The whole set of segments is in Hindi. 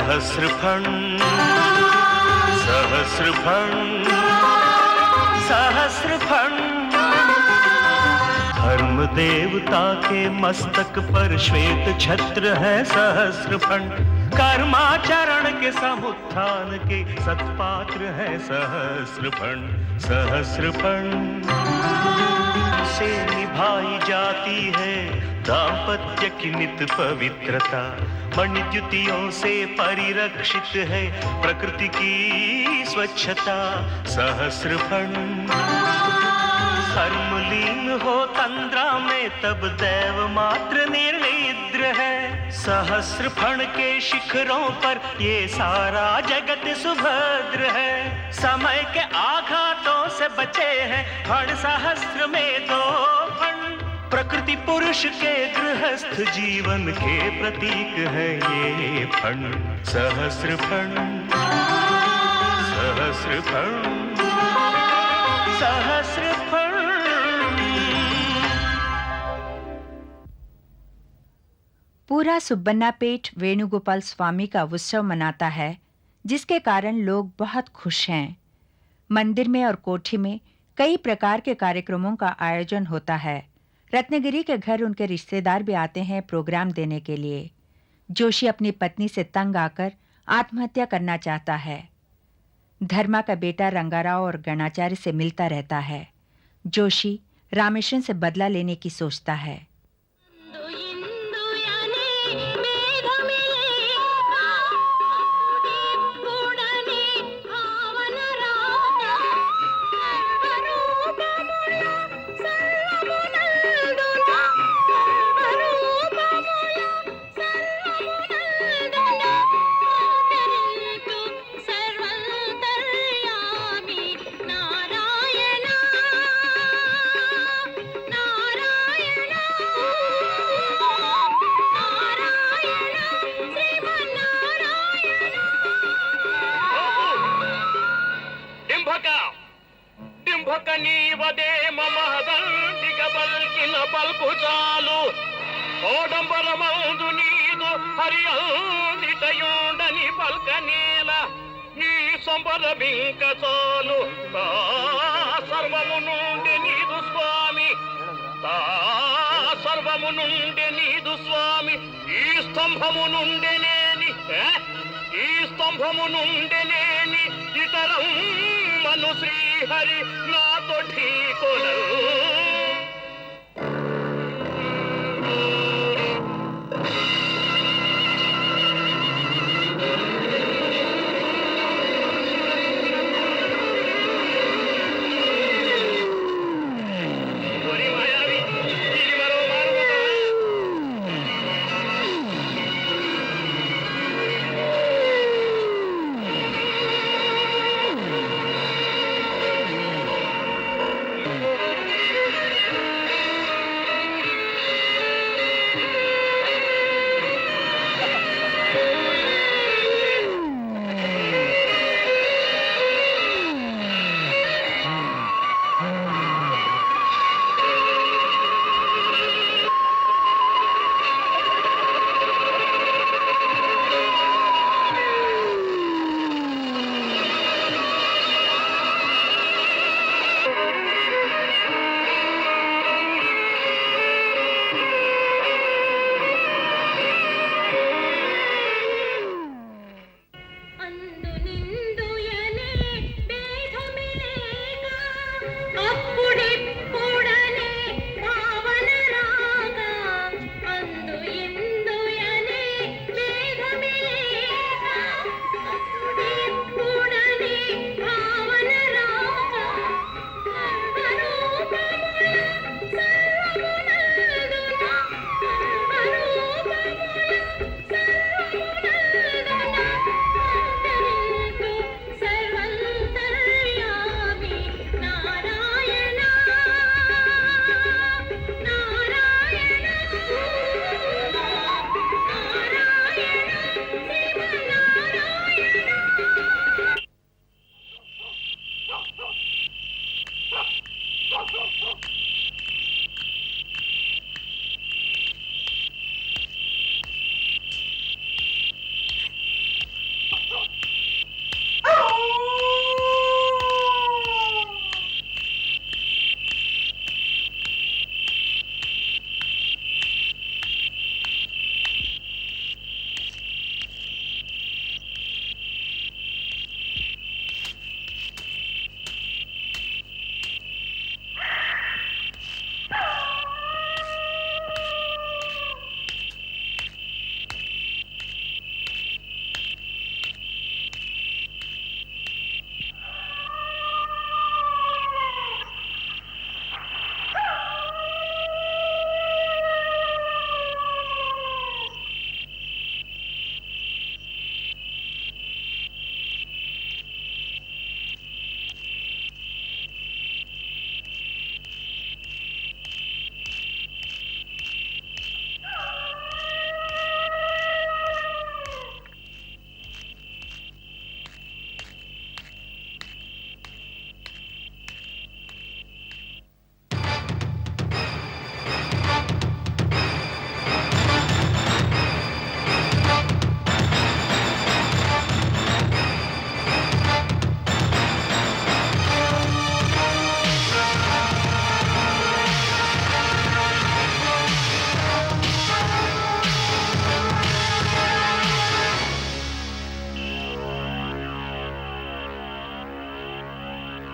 सहस्रफण सहस्रफण सहस्रफण। धर्म देवता के मस्तक पर श्वेत छत्र है सहस्रफण। कर्माचरण के समुत्थान के सत्पात्र है सहस्रफण। सहस्रफण से निभाई जाती है दाम्पत्य की नित पवित्रता। मणिद्युतियों से परिरक्षित है प्रकृति की स्वच्छता। सहस्रफण कर्मलीन हो तंद्रा में तब दैव मात्र निर्निद्र है। सहस्रफण के शिखरों पर ये सारा जगत सुभद्र है। समय के आघातों से बचे हैं फण सहस्र में दो फण। प्रकृति पुरुष के गृहस्थ जीवन के प्रतीक है ये फण। सहस्रफण सहस्रफण सहस्रफण। पूरा सुब्बन्नापेट वेणुगोपाल स्वामी का उत्सव मनाता है, जिसके कारण लोग बहुत खुश हैं। मंदिर में और कोठी में कई प्रकार के कार्यक्रमों का आयोजन होता है। रत्नगिरी के घर उनके रिश्तेदार भी आते हैं प्रोग्राम देने के लिए। जोशी अपनी पत्नी से तंग आकर आत्महत्या करना चाहता है। धर्मा का बेटा रंगाराव और गणाचार्य से मिलता रहता है। जोशी रामेश्वरन से बदला लेने की सोचता है। ఇతరం మను శ్రీహరి నాతో ఢీకొను.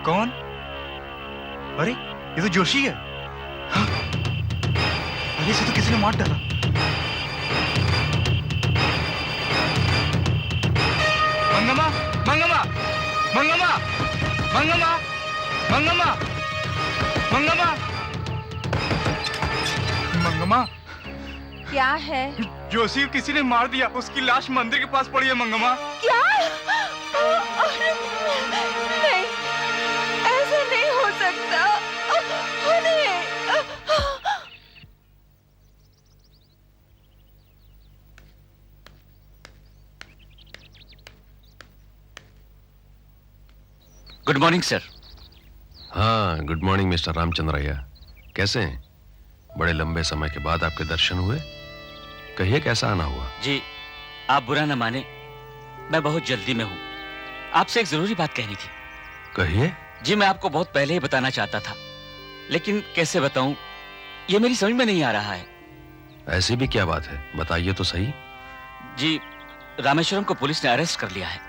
कौन? अरे ये तो जोशी है। हाँ? अरे इसे तो किसी ने मार डाला। मंगम्मा, मंगम्मा, मंगम्मा, मंगम्मा, मंगम्मा, मंगम्मा, मंगम्मा। क्या है? जोशी को किसी ने मार दिया। उसकी लाश मंदिर के पास पड़ी है मंगम्मा। क्या? नहीं, ऐसा नहीं हो सकता। नहीं। Good morning sir. हाँ, गुड मॉर्निंग मिस्टर रामचंद्रैया। कैसे हैं? बड़े लंबे समय के बाद आपके दर्शन हुए। कहिए कैसा आना हुआ? जी आप बुरा न माने, मैं बहुत जल्दी में हूँ। आपसे एक जरूरी बात कहनी थी। कहिए। जी मैं आपको बहुत पहले ही बताना चाहता था, लेकिन कैसे बताऊं ये मेरी समझ में नहीं आ रहा है। ऐसी भी क्या बात है, बताइए तो सही। जी रामेश्वरम को पुलिस ने अरेस्ट कर लिया है।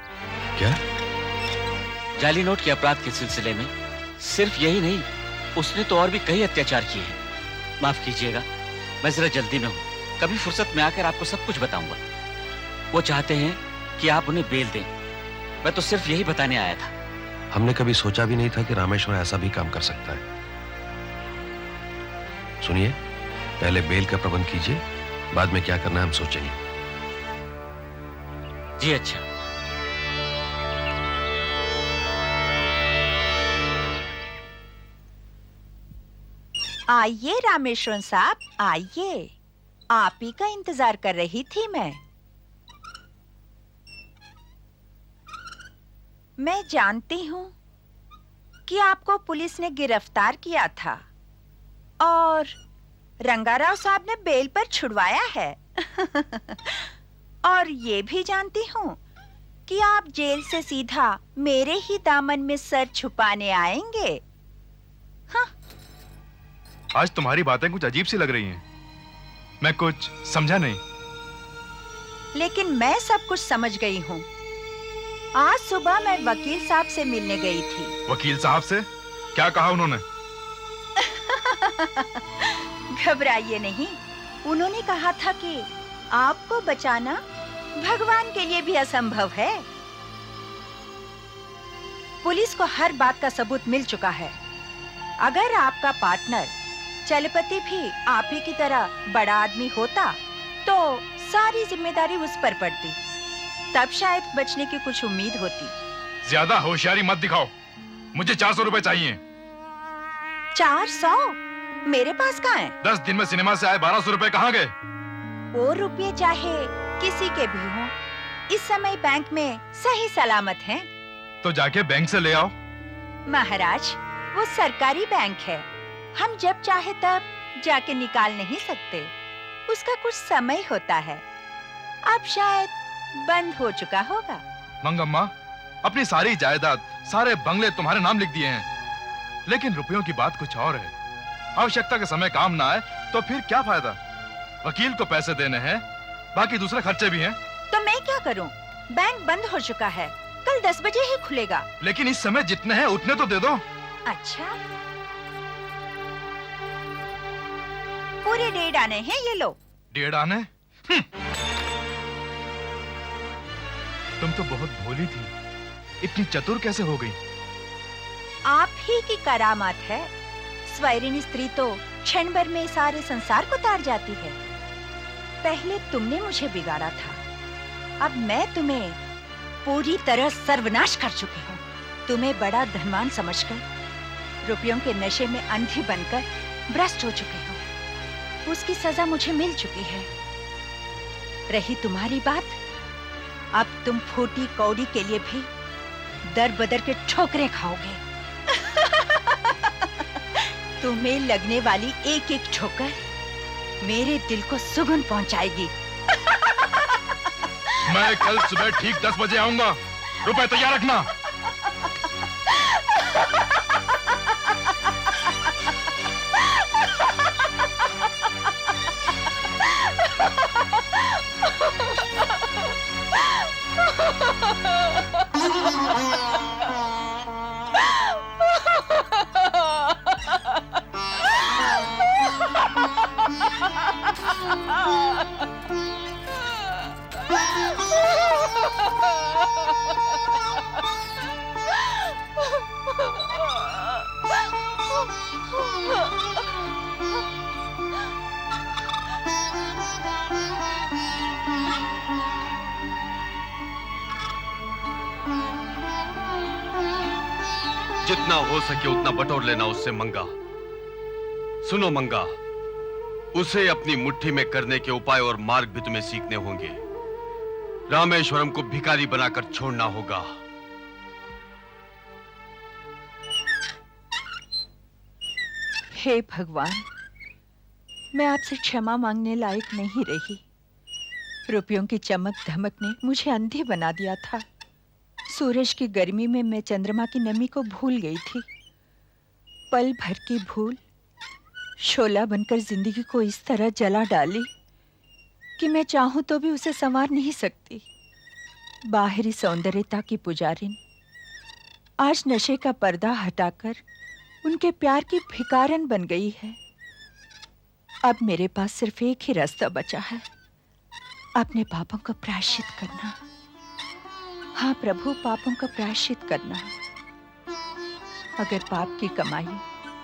क्या? जाली नोट के अपराध के सिलसिले में। सिर्फ यही नहीं, उसने तो और भी कई अत्याचार किए हैं। माफ कीजिएगा, मैं जरा जल्दी में हूँ। कभी फुर्सत में आकर आपको सब कुछ बताऊंगा। वो चाहते हैं कि आप उन्हें बेल दें। मैं तो सिर्फ यही बताने आया था। हमने कभी सोचा भी नहीं था कि रामेश्वर ऐसा भी काम कर सकता है। सुनिए, पहले बेल का प्रबंध कीजिए, बाद में क्या करना है हम सोचेंगे। जी अच्छा। आइए रामेश्वरन साहब, आइए। आप ही का इंतजार कर रही थी मैं जानती हूँ कि आपको पुलिस ने गिरफ्तार किया था और रंगाराव साहब ने बेल पर छुड़वाया है। और ये भी जानती हूँ कि आप जेल से सीधा मेरे ही दामन में सर छुपाने आएंगे। हाँ। आज तुम्हारी बातें कुछ अजीब सी लग रही हैं। मैं कुछ समझा नहीं। लेकिन मैं सब कुछ समझ गई हूँ। आज सुबह मैं वकील साहब से मिलने गई थी। वकील साहब से? क्या कहा उन्होंने? घबराइए नहीं। उन्होंने कहा था कि आपको बचाना भगवान के लिए भी असंभव है। पुलिस को हर बात का सबूत मिल चुका है। अगर आपका पार्टनर चलपति भी आप ही की तरह बड़ा आदमी होता तो सारी जिम्मेदारी उस पर पड़ती, तब शायद बचने की कुछ उम्मीद होती। ज्यादा होशियारी मत दिखाओ। मुझे 400 रुपए चाहिए। 400? मेरे पास कहाँ है? 10 दिन में सिनेमा से आए 1200 रुपए कहाँ गए? वो रुपये चाहे किसी के भी हों, इस समय बैंक में सही सलामत हैं। तो जाके बैंक से ले आओ। महाराज, वो सरकारी बैंक है। हम जब चाहे तब जाके निकाल नहीं सकते। उसका कुछ समय होता है। अब शायद बंद हो चुका होगा। मंगम्मा, अपनी सारी जायदाद, सारे बंगले तुम्हारे नाम लिख दिए हैं। लेकिन रुपयों की बात कुछ और है। आवश्यकता के समय काम ना आए तो फिर क्या फायदा? वकील को पैसे देने हैं, बाकी दूसरे खर्चे भी हैं। तो मैं क्या करूं? बैंक बंद हो चुका है। कल 10 बजे ही खुलेगा। लेकिन इस समय जितने हैं उतने तो दे दो। अच्छा, पूरे 1.5 आने हैं, ये लो। 1.5 आने? तुम तो बहुत भोली थी। इतनी चतुर कैसे हो गई? आप ही की करामात है। स्वैरिणी स्त्री तो क्षण भर में सारे संसार को तार जाती है। पहले तुमने मुझे बिगाड़ा था, अब मैं तुम्हें पूरी तरह सर्वनाश कर चुकी हूँ। तुम्हें बड़ा धनवान समझकर रुपयों के नशे में अंधी बनकर भ्रष्ट हो चुकी हूँ। उसकी सजा मुझे मिल चुकी है। रही तुम्हारी बात, अब तुम फूटी कौड़ी के लिए भी दर बदर के ठोकरें खाओगे। तुम्हें लगने वाली एक एक ठोकर मेरे दिल को सुगुन पहुंचाएगी। मैं कल सुबह ठीक 10 बजे आऊंगा। रुपए तैयार रखना। जितना हो सके उतना बटोर लेना उससे मंगा। सुनो मंगा, उसे अपनी मुट्ठी में करने के उपाय और मार्ग भी तुम्हें सीखने होंगे। रामेश्वरम को भिखारी बनाकर छोड़ना होगा। हे भगवान, मैं आपसे क्षमा मांगने लायक नहीं रही। रुपयों की चमक धमक ने मुझे अंधी बना दिया था। सूरज की गर्मी में मैं चंद्रमा की नमी को भूल गई थी। पल भर की भूल शोला बनकर जिंदगी को इस तरह जला डाली कि मैं चाहूं तो भी उसे संवार नहीं सकती। बाहरी सौंदर्यता की पुजारिन आज नशे का पर्दा हटाकर उनके प्यार की भिखारन बन गई है। अब मेरे पास सिर्फ एक ही रास्ता बचा है, अपने पापों को प्रायश्चित करना। हाँ प्रभु, पापों का प्रायश्चित करना। अगर पाप की कमाई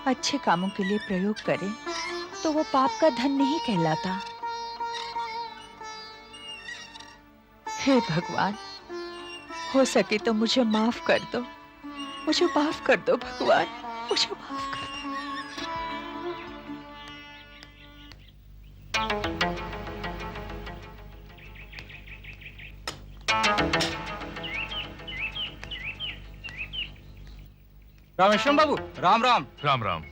अच्छे कामों के लिए प्रयोग करें तो वो पाप का धन नहीं कहलाता। हे भगवान, हो सके तो मुझे माफ कर दो, मुझे माफ कर दो भगवान, मुझे माफ कर दो। रामेश्वरम बाबू, राम राम। राम राम।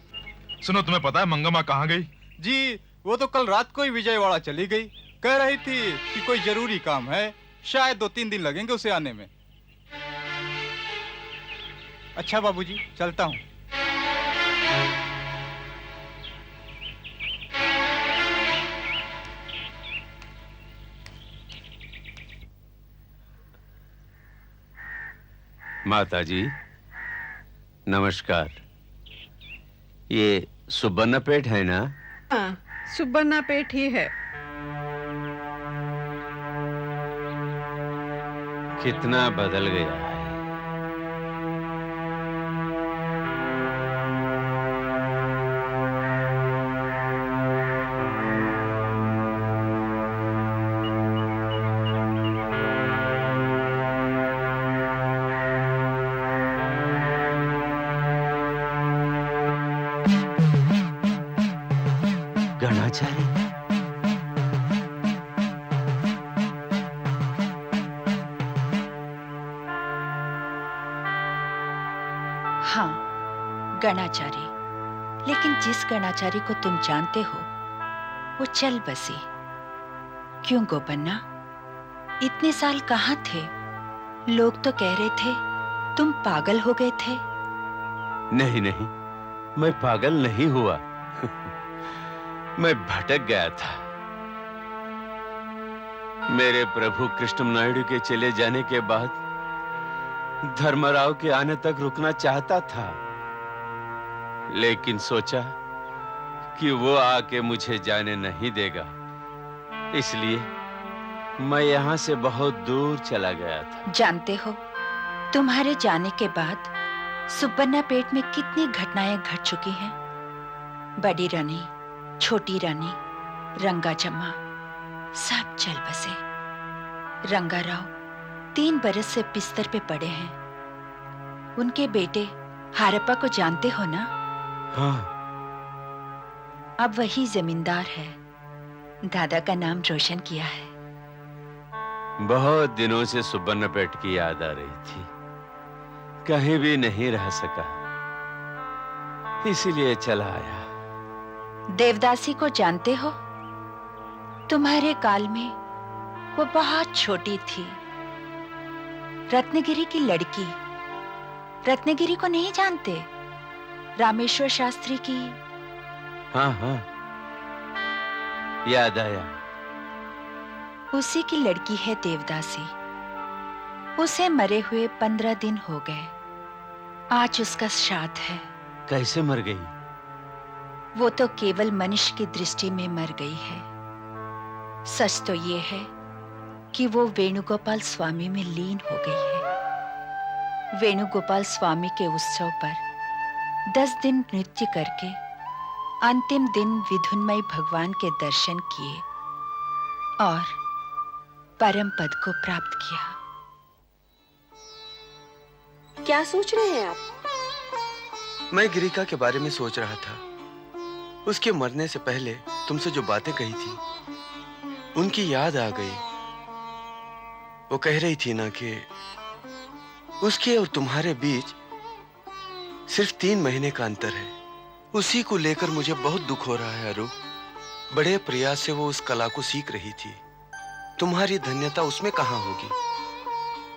सुनो, तुम्हें पता है मंगम्मा कहाँ गई? जी, वो तो कल रात को ही विजयवाड़ा चली गई। कह रही थी कि कोई जरूरी काम है, शायद 2-3 दिन लगेंगे उसे आने में। अच्छा बाबूजी, चलता हूँ। माता जी नमस्कार। ये सुबर्णा पेट है ना? हाँ, सुबर्णा पेट ही है। कितना बदल गया है। गणाचार्य, हाँ, गणाचारी। लेकिन जिस गणाचारी को तुम जानते हो वो चल बसी। क्यों गोपन्ना, इतने साल कहाँ थे? लोग तो कह रहे थे तुम पागल हो गए थे। नहीं नहीं, मैं पागल नहीं हुआ। मैं भटक गया था। मेरे प्रभु कृष्ण नायडू के चले जाने के बाद धर्मराव के आने तक रुकना चाहता था, लेकिन सोचा कि वो आके मुझे जाने नहीं देगा, इसलिए मैं यहां से बहुत दूर चला गया था। जानते हो, तुम्हारे जाने के बाद सुबर्णा पेट में कितनी घटनाएं घट चुकी हैं। बड़ी रानी, छोटी रानी, रंगाजम्मा सब चल बसे। रंगाराव 3 बरस से बिस्तर पे पड़े हैं। उनके बेटे हारप्पा को जानते हो ना? हाँ। अब वही जमींदार है। दादा का नाम रोशन किया है। बहुत दिनों से सुबर्णपेट की याद आ रही थी, कहीं भी नहीं रह सका, इसीलिए चला आया। देवदासी को जानते हो? तुम्हारे काल में वो बहुत छोटी थी। रत्नगिरी की लड़की। रत्नगिरी को नहीं जानते? रामेश्वर शास्त्री की। हाँ हाँ, याद आया। उसी की लड़की है देवदासी। उसे मरे हुए 15 दिन हो गए। आज उसका श्राद्ध है। कैसे मर गई? वो तो केवल मनुष्य की दृष्टि में मर गई है। सच तो ये है कि वो वेणुगोपाल स्वामी में लीन हो गई है। वेणुगोपाल स्वामी के उत्सव पर 10 दिन नृत्य करके अंतिम दिन विधुनमय भगवान के दर्शन किए और परम पद को प्राप्त किया। क्या सोच रहे हैं आप? मैं गिरिका के बारे में सोच रहा था। उसके मरने से पहले तुमसे जो बातें कही थी उनकी याद आ गई। वो कह रही थी ना कि उसके और तुम्हारे बीच सिर्फ 3 महीने का अंतर है। उसी को लेकर मुझे बहुत दुख हो रहा है अरु। बड़े प्रयास से वो उस कला को सीख रही थी। तुम्हारी धन्यता उसमें कहां होगी?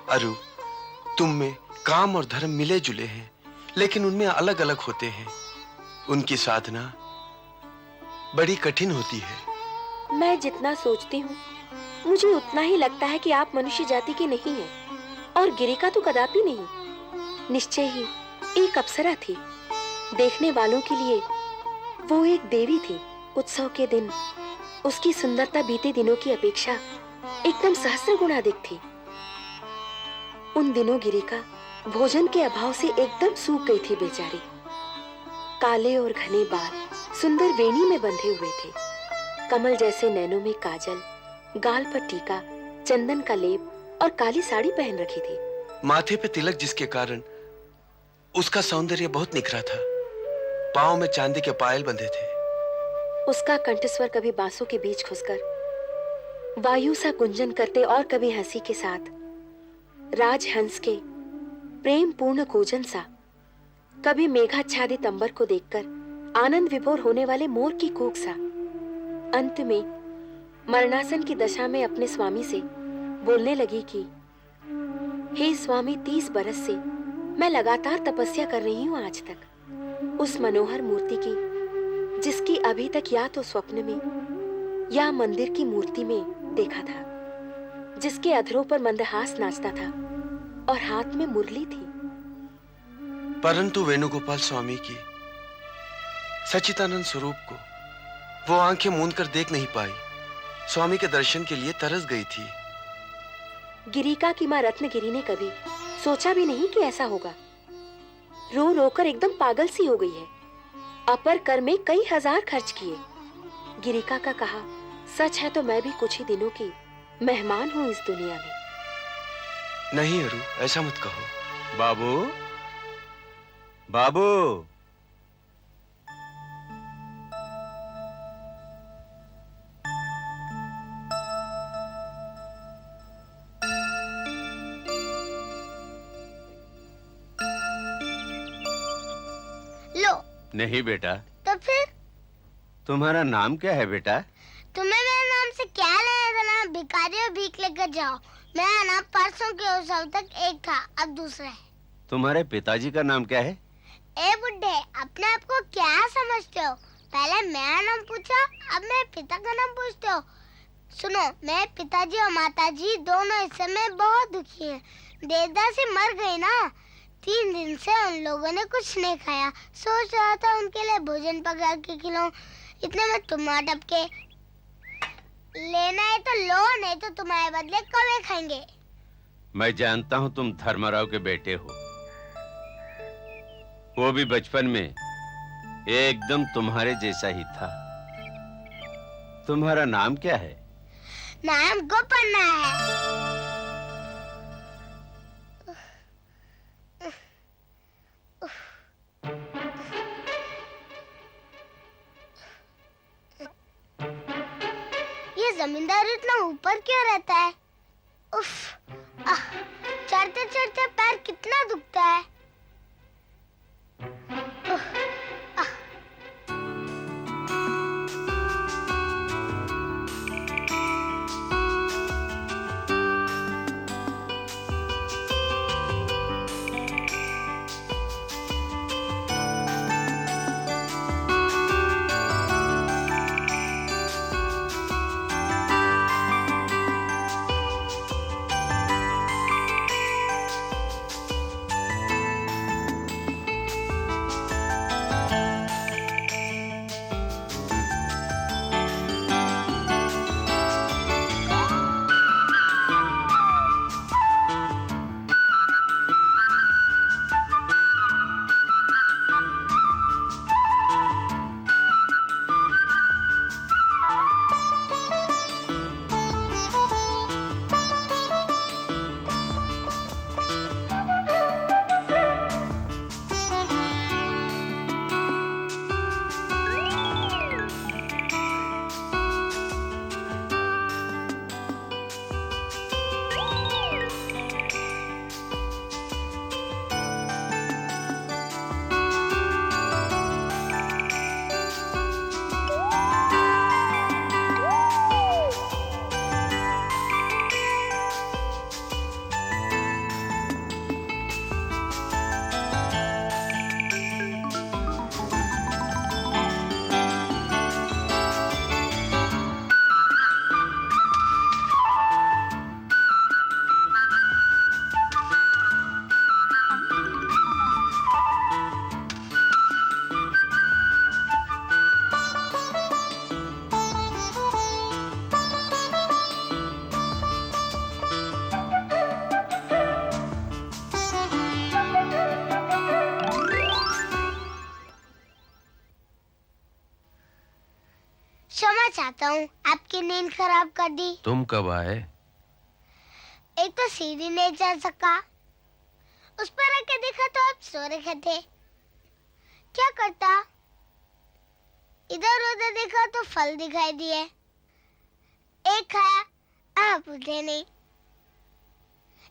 अरु, तुम में काम और धर्म मिले जुले हैं, लेकिन उनमें अलग अलग होते हैं। उनकी साधना बड़ी कठिन होती है। मैं जितना सोचती हूँ मुझे उतना ही लगता है कि आप मनुष्य जाति के नहीं हैं, और गिरिका तो कदापि नहीं। निश्चय ही एक अप्सरा थी। देखने वालों के लिए वो एक देवी थी। उत्सव के दिन उसकी सुंदरता बीते दिनों की अपेक्षा एकदम सहस्र गुना अधिक थी। उन दिनों गिरिका भोजन के अभाव से एकदम सूख गई थी बेचारी। काले और घने बाल सुंदर वेणी में बंधे हुए थे। कमल जैसे नैनों में काजल, गाल पर टीका, चंदन का लेप और काली साड़ी पहन रखी थी। माथे पे तिलक जिसके कारण उसका सौंदर्य बहुत निखरा था। पांव में चांदी के पायल बंधे थे। उसका कंठस्वर कभी बांसों के बीच घुसकर वायु सा गुंजन करते और कभी हंसी के साथ राजहंस के प्रेम पूर्ण कूजन सा, कभी मेघाच्छादित अंबर को देखकर आनंद विभोर होने वाले मोर की कूक सा। अंत में मरणासन की दशा में अपने स्वामी से बोलने लगी कि हे स्वामी, 30 बरस से मैं लगातार तपस्या कर रही हूँ आज तक उस मनोहर मूर्ति की, जिसकी अभी तक या तो स्वप्न में या मंदिर की मूर्ति में देखा था, जिसके अधरों पर मंदहास नाचता था और हाथ में मुरली थी। परंतु वेणुगोपाल स्वामी की सच्चिदानंद स्वरूप को वो आंखें मूंद कर देख नहीं पाई। स्वामी के दर्शन के लिए तरस गई थी। गिरिका की मां रत्नगिरी ने कभी सोचा भी नहीं कि ऐसा होगा। रो रोकर एकदम पागल सी हो गई है। अपर कर में कई हजार खर्च किए। गिरिका का कहा सच है तो मैं भी कुछ ही दिनों की मेहमान हूँ इस दुनिया में। नहीं अरु, ऐसा मत कहो। बाबू, बाबू, लो। नहीं बेटा। तो फिर तुम्हारा नाम क्या है बेटा? तुम्हें मेरे नाम से क्या लेना देना? भिखारी और भीख लेकर जाओ। मेरा नाम परसों के उत्सव तक एक था, अब दूसरा है। तुम्हारे पिताजी का नाम क्या है? ए बुड्ढे, अपने आप को क्या समझते हो? पहले मेरा नाम पूछो, अब मेरे पिता का नाम पूछते हो। सुनो, मेरे पिताजी और माताजी दोनों इस समय बहुत दुखी हैं। देवदासी मर गई ना, 3 दिन से उन लोगों ने कुछ नहीं खाया। सोच रहा था उनके लिए भोजन पका के खिलाऊं। इतने में तुम टपके। लेना है तो लो, नहीं तो तुम्हारे बदले कौवे खाएंगे। मैं जानता हूँ तुम धर्मराव के बेटे हो। वो भी बचपन में एकदम तुम्हारे जैसा ही था। तुम्हारा नाम क्या है? नाम गोपन्ना है। ये जमींदार इतना ऊपर क्यों रहता है? उफ, चढ़ते चढ़ते पैर कितना दुखता है। कहता हूँ आपकी नींद खराब कर दी। तुम कब आए? एक तो सीढ़ी नहीं चढ़ सका, उस पर आके देखा तो आप सो रखे थे। क्या करता? इधर उधर देखा तो फल दिखाई दिए, एक खाया आप उठे नहीं,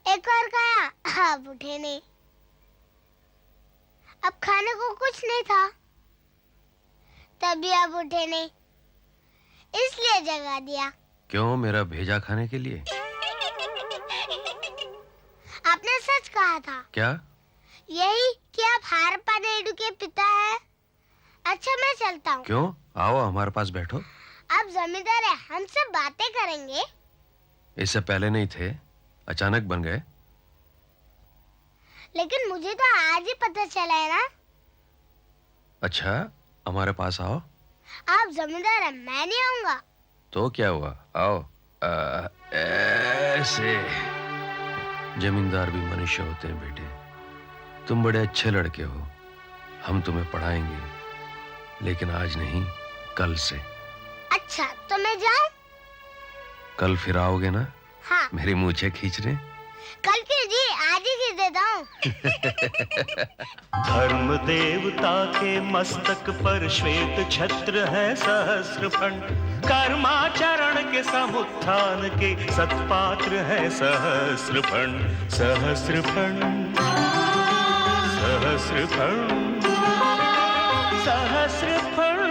एक और खाया आप उठे नहीं। अब खाने को कुछ नहीं था, तभी आप उठे नहीं, इसलिए जगा दिया। क्यों, मेरा भेजा खाने के लिए? आपने सच कहा था। क्या? यही कि आप हारप्पा नायडू के पिता हैं। अच्छा मैं चलता हूँ। क्यों? आओ हमारे पास बैठो। आप जमींदार हैं, हमसे बातें करेंगे। इससे पहले नहीं थे, अचानक बन गए। लेकिन मुझे तो आज ही पता चला है ना। अच्छा, हमारे पास आओ। आप जमींदार हैं, मैं नहीं आऊंगा। तो क्या हुआ, आओ। ऐसे जमींदार भी मनुष्य होते हैं बेटे। तुम बड़े अच्छे लड़के हो, हम तुम्हें पढ़ाएंगे, लेकिन आज नहीं, कल से। अच्छा तो मैं जाऊं? कल फिर आओगे ना? हाँ। मेरी मूछें खींचने? कल क्यों जी, आज ही खींच देता हूँ। धर्म देवता के मस्तक पर श्वेत छत्र है सहस्रफंड, कर्माचरण के समुत्थान के सत्पात्र है सहस्रफंड। सहस्रफंड सहस्रफंड सहस्रफंड।